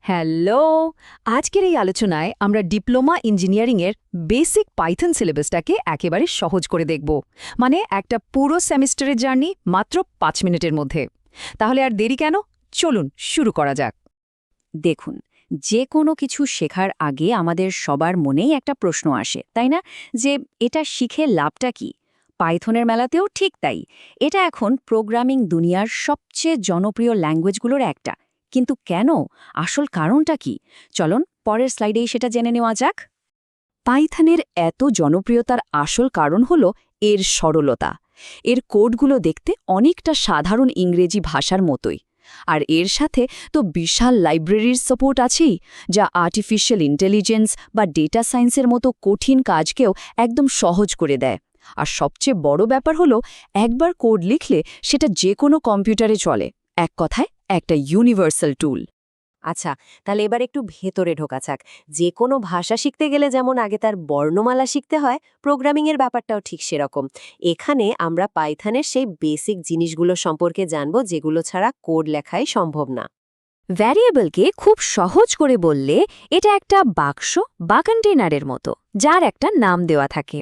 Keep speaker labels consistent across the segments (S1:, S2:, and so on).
S1: Hello. আজকের এই আলোচনায় আমরা ডিপ্লোমা ইঞ্জিনিয়ারিংয়ের বেসিক পাইথন সিলেবাসটাকে একেবারে সহজ করে দেখব, মানে একটা পুরো সেমিস্টারের জার্নি মাত্র 5 মিনিটের মধ্যে। তাহলে আর দেরি কেন, চলুন শুরু করা যাক।
S2: দেখুন, যে কোনো কিছু শেখার আগে আমাদের সবার মনেই একটা প্রশ্ন আসে, তাই না? যে এটা শিখে লাভটা কি? পাইথনের মেলাতেও ঠিক তাই। এটা এখন প্রোগ্রামিং দুনিয়ার সবচেয়ে জনপ্রিয় ল্যাঙ্গুয়েজগুলোর একটা। কিন্তু কেন? আসল কারণটা কি? চলুন পরের স্লাইডেই সেটা জেনে নেওয়া যাক। পাইথনের এত জনপ্রিয়তার আসল কারণ হল এর সরলতা। এর কোডগুলো দেখতে অনেকটা সাধারণ ইংরেজি ভাষার মতোই। আর এর সাথে তো বিশাল লাইব্রেরির সাপোর্ট আছেই, যা আর্টিফিশিয়াল ইন্টেলিজেন্স বা ডেটা সায়েন্সের মতো কঠিন কাজকেও একদম সহজ করে দেয়। আর সবচেয়ে বড় ব্যাপার হলো, একবার কোড লিখলে সেটা যে কোনো কম্পিউটারে চলে। এক কথায় একটা ইউনিভার্সাল টুল।
S3: আচ্ছা, তাহলে এবার একটু ভেতরে ঢোকা যাক। যে কোনো ভাষা শিখতে গেলে যেমন আগে তার বর্ণমালা শিখতে হয়, প্রোগ্রামিংয়ের ব্যাপারটাও ঠিক সেরকম। এখানে আমরা পাইথনের সেই বেসিক জিনিসগুলো সম্পর্কে জানব, যেগুলো ছাড়া কোড লেখাই সম্ভব না।
S2: ভ্যারিয়েবলকে খুব সহজ করে বললে এটা একটা বাক্স বা কন্টেনারের মতো, যার একটা নাম দেওয়া থাকে।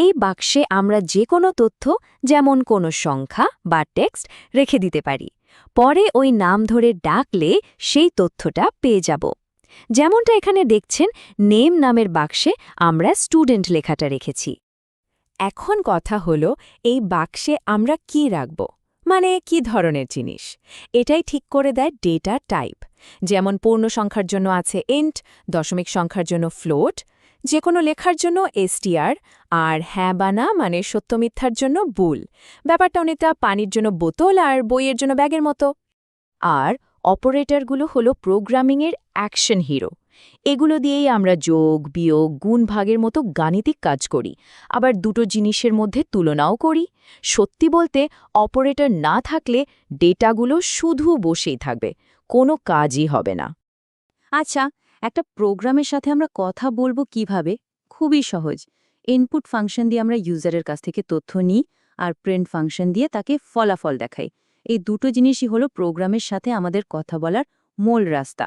S2: এই বাক্সে আমরা যে কোনো তথ্য, যেমন কোনো সংখ্যা বা টেক্সট, রেখে দিতে পারি। পরে ওই নাম ধরে ডাকলে সেই তথ্যটা পেয়ে যাব। যেমনটা এখানে দেখছেন, নেম নামের বাক্সে আমরা স্টুডেন্ট লেখাটা রেখেছি।
S1: এখন কথা হলো, এই বাক্সে আমরা কি রাখব, মানে কি ধরনের জিনিস? এটাই ঠিক করে দেয় ডেটা টাইপ। যেমন পূর্ণ সংখ্যার জন্য আছে ইন্ট, দশমিক সংখ্যার জন্য ফ্লোট, যে কোনো লেখার জন্য str, আর হ্যাঁ বা না মানে সত্য মিথ্যার জন্য বুল। ব্যাপারটা অনেকটা পানির জন্য বোতল আর বইয়ের জন্য ব্যাগের মতো।
S2: আর অপারেটরগুলো হলো প্রোগ্রামিংয়ের অ্যাকশন হিরো। এগুলো দিয়েই আমরা যোগ, বিয়োগ, গুণ, ভাগের মতো গাণিতিক কাজ করি। আবার দুটো জিনিসের মধ্যে তুলনাও করি। সত্যি বলতে, অপারেটর না থাকলে ডেটাগুলো শুধু বসেই থাকবে, কোনো কাজই হবে না।
S3: আচ্ছা, একটা প্রোগ্রামের সাথে আমরা কথা বলবো কিভাবে? খুবই সহজ। ইনপুট ফাংশন দিয়ে আমরা ইউজারের কাছ থেকে তথ্য নিই, আর প্রিন্ট ফাংশন দিয়ে তাকে ফলাফল দেখাই। এই দুটো জিনিসই হলো প্রোগ্রামের সাথে আমাদের কথা বলার মূল রাস্তা।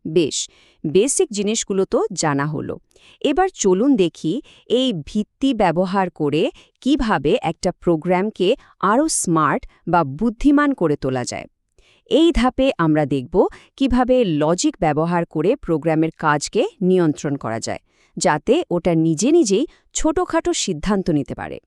S2: বেশ, বেসিক জিনিসগুলো তো জানা হলো। এবার চলুন দেখি এই ভিত্তি ব্যবহার করে কিভাবে একটা প্রোগ্রামকে আরও স্মার্ট বা বুদ্ধিমান করে তোলা যায়। এই ধাপে আমরা দেখব কিভাবে লজিক ব্যবহার করে প্রোগ্রামের কাজকে নিয়ন্ত্রণ করা যায়, যাতে ওটা নিজে নিজেই ছোটখাটো সিদ্ধান্ত নিতে পারে।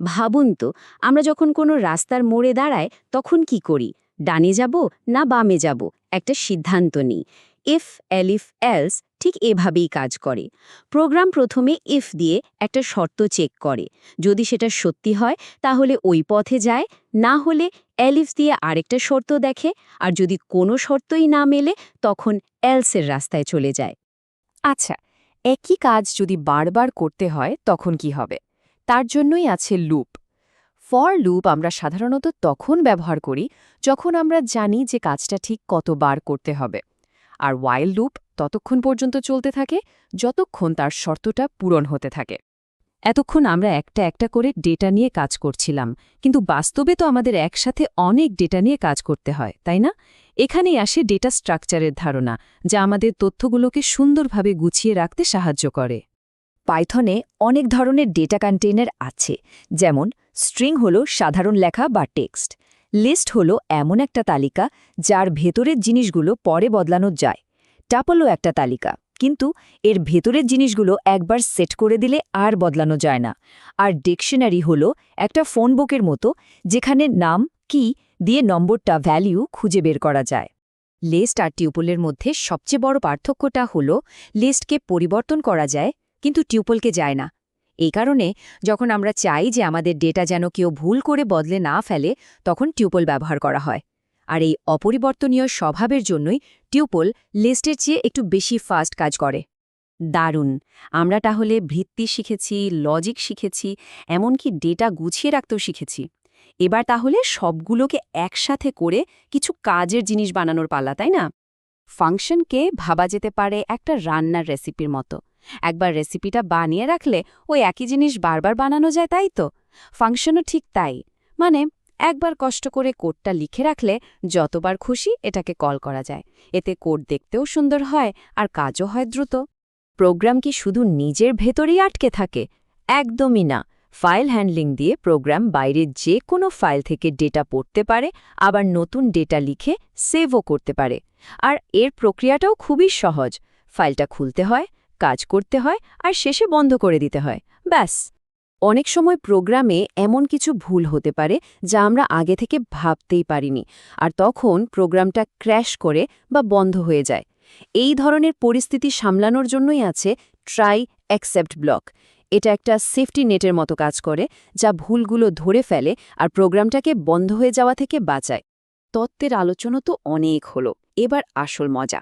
S2: ভাবুন তো, আমরা যখন কোনো রাস্তার মোড়ে দাঁড়াই তখন কি করি? ডানে যাব না বামে যাব, একটা সিদ্ধান্ত নিই। ইফ, এলিফ, এলস ঠিক এভাবেই কাজ করে। প্রোগ্রাম প্রথমে ইফ দিয়ে একটা শর্ত চেক করে। যদি সেটা সত্যি হয় তাহলে ওই পথে যায়, না হলে এলিফ দিয়ে আরেকটা শর্ত দেখে, আর যদি কোনো শর্তই না মেলে তখন এলসের রাস্তায় চলে যায়।
S1: আচ্ছা, একই কাজ যদি বারবার করতে হয় তখন কি হবে? তার জন্যই আছে লুপ। ফর লুপ আমরা সাধারণত তখন ব্যবহার করি যখন আমরা জানি যে কাজটা ঠিক কতবার করতে হবে। আর ওয়াইল লুপ ততক্ষণ পর্যন্ত চলতে থাকে যতক্ষণ তার শর্তটা পূরণ হতে থাকে। এতক্ষণ আমরা একটা একটা করে ডেটা নিয়ে কাজ করছিলাম, কিন্তু বাস্তবে তো আমাদের একসাথে অনেক ডেটা নিয়ে কাজ করতে হয়, তাই না? এখানেই আসে ডেটা স্ট্রাকচারের ধারণা, যা আমাদের তথ্যগুলোকে সুন্দরভাবে গুছিয়ে রাখতে সাহায্য করে।
S2: পাইথনে অনেক ধরনের ডেটা কন্টেইনার আছে, যেমন স্ট্রিং হলো সাধারণ লেখা বা টেক্সট। লিস্ট হলো এমন একটা তালিকা যার ভেতরের জিনিসগুলো পরে বদলানো যায়। টাপলও একটা তালিকা, কিন্তু এর ভেতরের জিনিসগুলো একবার সেট করে দিলে আর বদলানো যায় না। আর ডিকশনারি হলো একটা ফোন বুকের মতো, যেখানে নাম, কি দিয়ে নম্বরটা, ভ্যালিউ খুঁজে বের করা যায়। লিস্ট আর টিউপলের মধ্যে সবচেয়ে বড় পার্থক্যটা হলো, লিস্টকে পরিবর্তন করা যায় কিন্তু টিউপলকে যায় না। এই কারণে যখন আমরা চাই যে আমাদের ডেটা যেন কেউ ভুল করে বদলে না ফেলে, তখন টিউপল ব্যবহার করা হয়। আর এই অপরিবর্তনীয় স্বভাবের জন্যই টিউপল লিস্টের চেয়ে একটু বেশি ফাস্ট কাজ করে। দারুণ! আমরা তাহলে ভিত্তি শিখেছি, লজিক শিখেছি, এমনকি ডেটা গুছিয়ে রাখতেও শিখেছি। এবার তাহলে সবগুলোকে একসাথে করে কিছু কাজের জিনিস বানানোর পালা, তাই না? ফাংশনকে ভাবা যেতে পারে একটা রান্নার রেসিপির মতো। একবার রেসিপিটা বানিয়ে রাখলে ওই একই জিনিস বারবার বানানো যায়, তাই তো? ফাংশনও ঠিক তাই। মানে
S1: একবার কষ্ট করে কোডটা লিখে রাখলে যতবার খুশি এটাকে কল করা যায়। এতে কোড দেখতেও সুন্দর হয় আর কাজও হয় দ্রুত।
S2: প্রোগ্রাম কি শুধু নিজের ভেতরেই আটকে থাকে? একদমই না। ফাইল হ্যান্ডলিং দিয়ে প্রোগ্রাম বাইরের যে কোনো ফাইল থেকে ডেটা পড়তে পারে, আবার নতুন ডেটা লিখে সেভও করতে পারে। আর এর প্রক্রিয়াটাও খুবই সহজ। ফাইলটা খুলতে হয়, কাজ করতে হয়, আর শেষে বন্ধ করে দিতে হয়। ব্যাস। অনেক সময় প্রোগ্রামে এমন কিছু ভুল হতে পারে যা আমরা আগে থেকে ভাবতেই পারিনি, আর তখন প্রোগ্রামটা ক্র্যাশ করে বা বন্ধ হয়ে যায়। এই ধরনের পরিস্থিতি সামলানোর জন্যই আছে ট্রাই অ্যাকসেপ্ট ব্লক। এটা একটা সেফটি নেটের মতো কাজ করে, যা ভুলগুলো ধরে ফেলে আর প্রোগ্রামটাকে বন্ধ হয়ে যাওয়া থেকে বাঁচায়।
S3: তত্ত্বের আলোচনা তো অনেক হলো, এবার আসল মজা।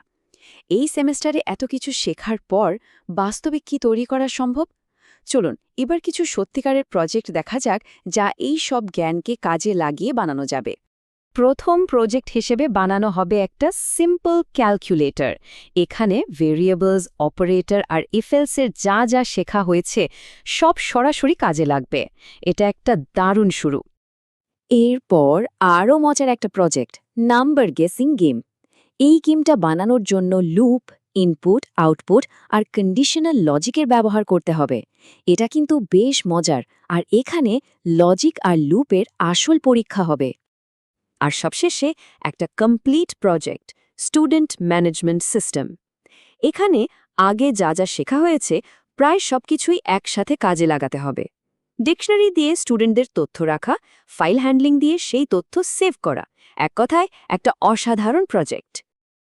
S3: এই সেমেস্টারে এত কিছু শেখার পর বাস্তবে কি তৈরি করা সম্ভব? চলুন এবার কিছু সত্যিকারের প্রজেক্ট দেখা যাক, যা এই সব জ্ঞানকে কাজে লাগিয়ে বানানো যাবে।
S1: প্রথম প্রজেক্ট হিসেবে বানানো হবে একটা সিম্পল ক্যালকুলেটর। এখানে ভেরিয়েবলস, অপারেটর আর ইফেলসের যা যা শেখা হয়েছে সব সরাসরি কাজে লাগবে। এটা একটা দারুণ শুরু।
S2: এরপর আরও মজার একটা প্রজেক্ট, নাম্বার গেসিং গেম। এই গেমটা বানানোর জন্য লুপ, ইনপুট, আউটপুট আর কন্ডিশনাল লজিকের ব্যবহার করতে হবে। এটা কিন্তু বেশ মজার, আর এখানে লজিক আর লুপের আসল পরীক্ষা হবে। আর সবশেষে একটা complete project, student management system. এখানে আগে যা যা শেখা হয়েছে প্রায় সবকিছুই একসাথে কাজে লাগাতে হবে। ডিকশনারি দিয়ে স্টুডেন্টদের তথ্য রাখা, ফাইল হ্যান্ডলিং দিয়ে সেই তথ্য সেভ করা, এক কথায় একটা অসাধারণ প্রজেক্ট।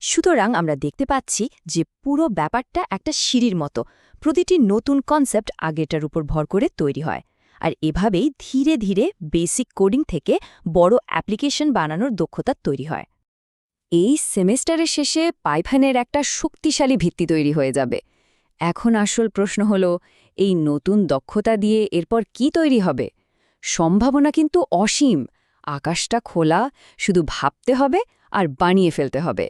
S2: সুতরাং আমরা দেখতে পাচ্ছি যে পুরো ব্যাপারটা একটা সিঁড়ির মতো। প্রতিটি নতুন কনসেপ্ট আগেটার উপর ভর করে তৈরি হয়, আর এভাবেই ধীরে ধীরে বেসিক কোডিং থেকে বড় অ্যাপ্লিকেশন বানানোর দক্ষতা তৈরি হয়। এই সেমেস্টারের শেষে পাইথনের একটা শক্তিশালী ভিত্তি তৈরি হয়ে যাবে। এখন আসল প্রশ্ন হল, এই নতুন দক্ষতা দিয়ে এরপর কি তৈরি হবে? সম্ভাবনা কিন্তু অসীম। আকাশটা খোলা, শুধু ভাবতে হবে আর বানিয়ে ফেলতে হবে।